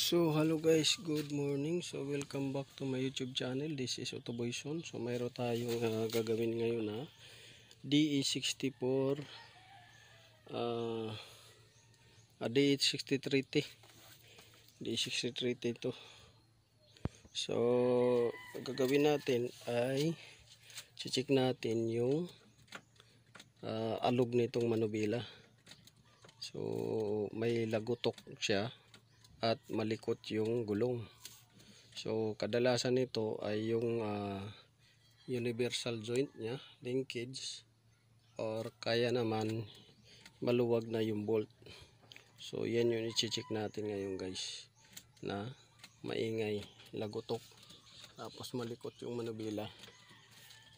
So hello guys, good morning. So welcome back to my YouTube channel. This is Otoboyson. So mayroon tayong gagawin ngayon na DE64 DE63T DE63T to. So gagawin natin ay check natin yung alog nitong manubila. So may lagutok siya at malikot yung gulong. So kadalasan nito ay yung universal joint nya, linkage, or kaya naman maluwag na yung bolt. So yan yung i-check natin ngayon guys, na maingay, lagutok, tapos malikot yung manubila.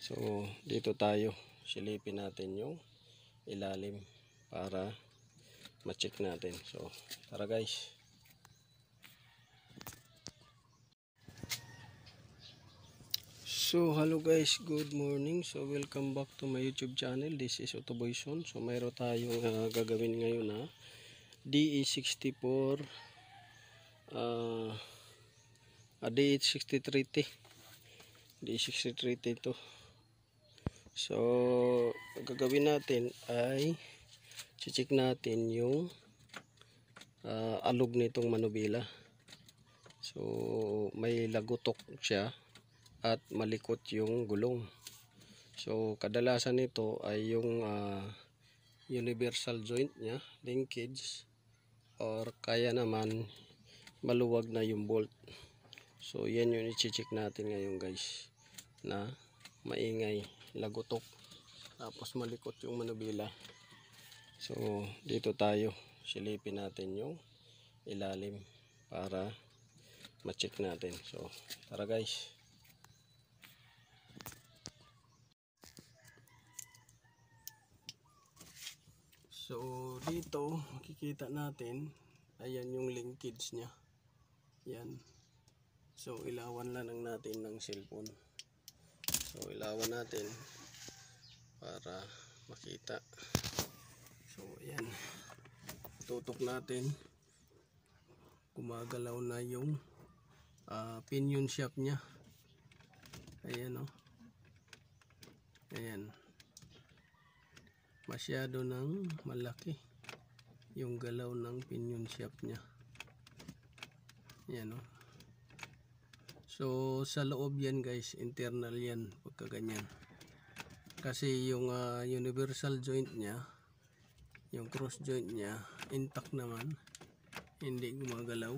So dito tayo silipin natin yung ilalim para ma-check natin. So tara guys. So hello guys, good morning. So welcome back to my YouTube channel. This is Otoboyson. So mayroon tayong gagawin ngayon na DE64 DE63T DE63T to. So gagawin natin ay check natin yung alog nitong manubila. So may lagutok siya at malikot yung gulong. So kadalasan nito ay yung universal joint nya, linkage, or kaya naman maluwag na yung bolt. So yan yung i-check natin ngayon guys, na maingay, lagutok, tapos malikot yung manubila. So dito tayo silipin natin yung ilalim para ma-check natin. So tara guys. So dito makikita natin, ayan yung linkage nya. Yan. So ilawan lang natin ng cellphone. So ilawan natin para makita. So ayan. Tutok natin. Gumagalaw na yung pinion shaft nya. Ayan o. Ayan. Masyado nang malaki yung galaw ng pinion shaft nya. Yan o. So sa loob yan guys, internal yan pagka ganyan. Kasi yung universal joint nya, yung cross joint nya, intact naman, hindi gumagalaw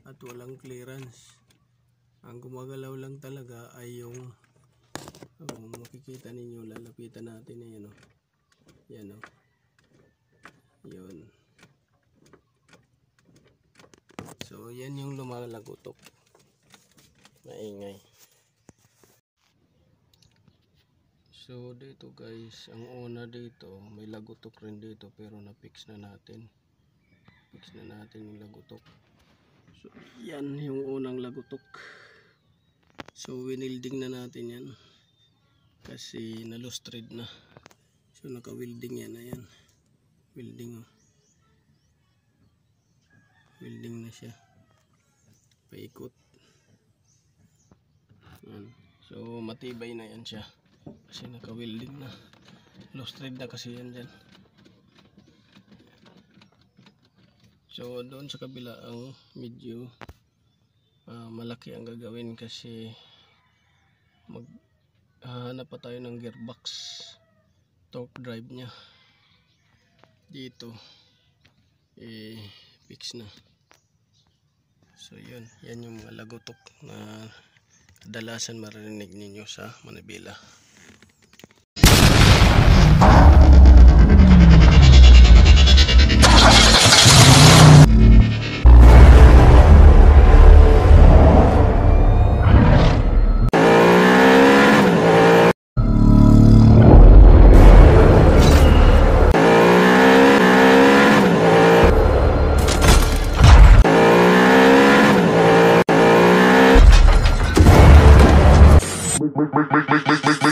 at walang clearance. Ang gumagalaw lang talaga ay yung makikita ninyo, lalapitan natin na yan o. Yan o. Yun. So yan yung lumalagutok, maingay. So dito guys, ang una dito may lagutok rin dito, pero na-fix na natin. Fix na natin yung lagutok. So yan yung unang lagutok. So winilding na natin yan kasi na-lost thread na. So naka-welding yan, ayan. Welding oh. Welding na siya. Paikot. Ayan. So matibay na yan siya kasi naka-welding na. Lost thread na kasi yan dyan. So doon sa kabila ang medyo malaki ang gagawin kasi maghanap pa tayo ng gearbox, torque drive nya. Dito fix na. So yun, yan yung mga lagutok na kadalasan marinig ninyo sa manubila. Make